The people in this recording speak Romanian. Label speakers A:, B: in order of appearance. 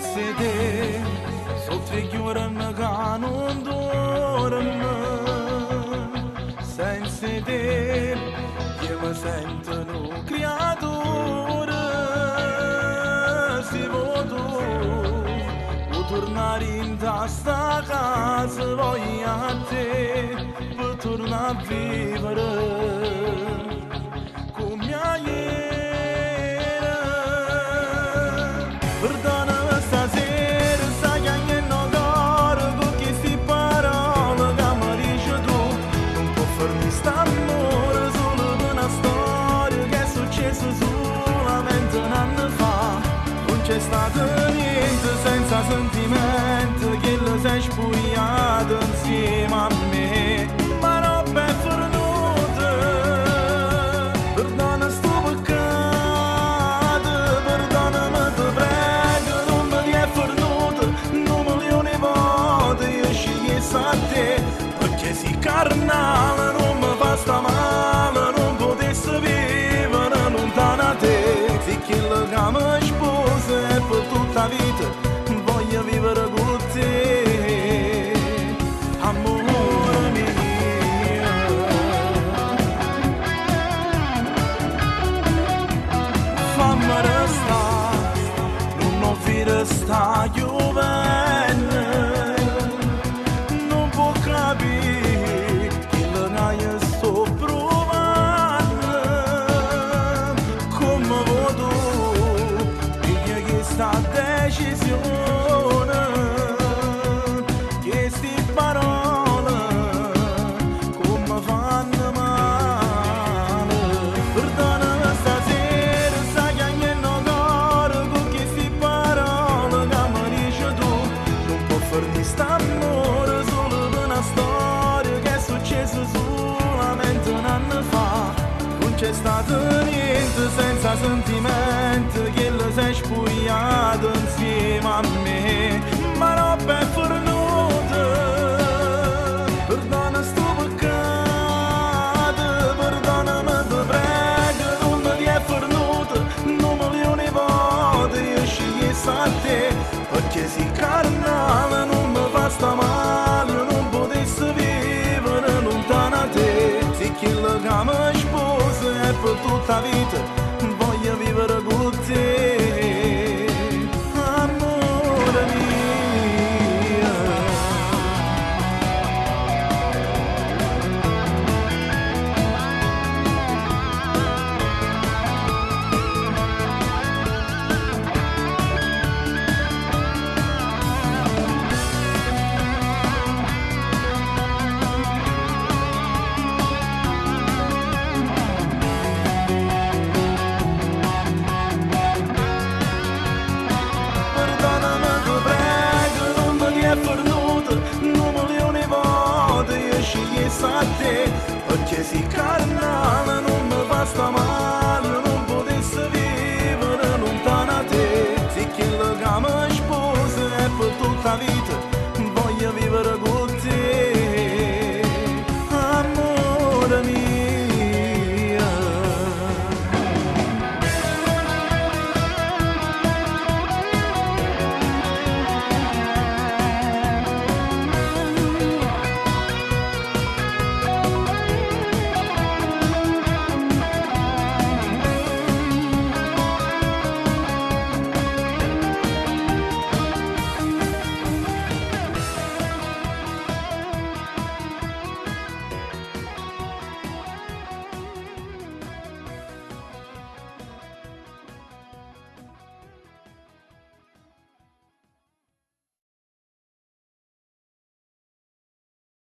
A: sede sotto i chiuren che non dorme senza te io mi sento un creatore se voto o tornare in sta casa voglio a te per tornare a vivere come ieri. Perdonami stasera, sai che anche non coro con queste parole che mi dici tu. Non può farmi st'amore solo per una storia che è successa solamente un anno fa. Non c'è stato niente senza sentimento che lo sei spogliato insieme a me. Ma non per fornuta, perdona sto peccato, perdonami te prego, non me li è fornuto, non me li ho ne volte, io scegliessi a te, perché si carnale non mi fa sta male, non potessi vivere lontano da te, se chi lo che mi sposa è per tutta la vita, voglio vivere con te, amore mio. Fammi restare, non ho finito sta giovane, non può capire che la io sto provando, come voto, piglia questa decisione, queste parole, come fanno male, perdonami stasera, sai che anche non coro con queste parole che mi dici tu, non può farmi st'amore solo per una storia che è successa solamente un anno fa, non c'è stato niente senza sentimento che lo sei spogliato insieme a me, ma non per fornuta, perdona sto peccato, perdonami te prego, non me li è fornuto, non me li ho ne volte, io scegliessi a te, perché si carnale non mi fa sta male, io non potessi vivere lontano da te, se chi lo che mi sposa è per tutta la vita, voglio vivere con te, amore mio. Perdonami te prego, non me li è fornuto, non me li ho ne volte, io scegliessi a te, perché si carnale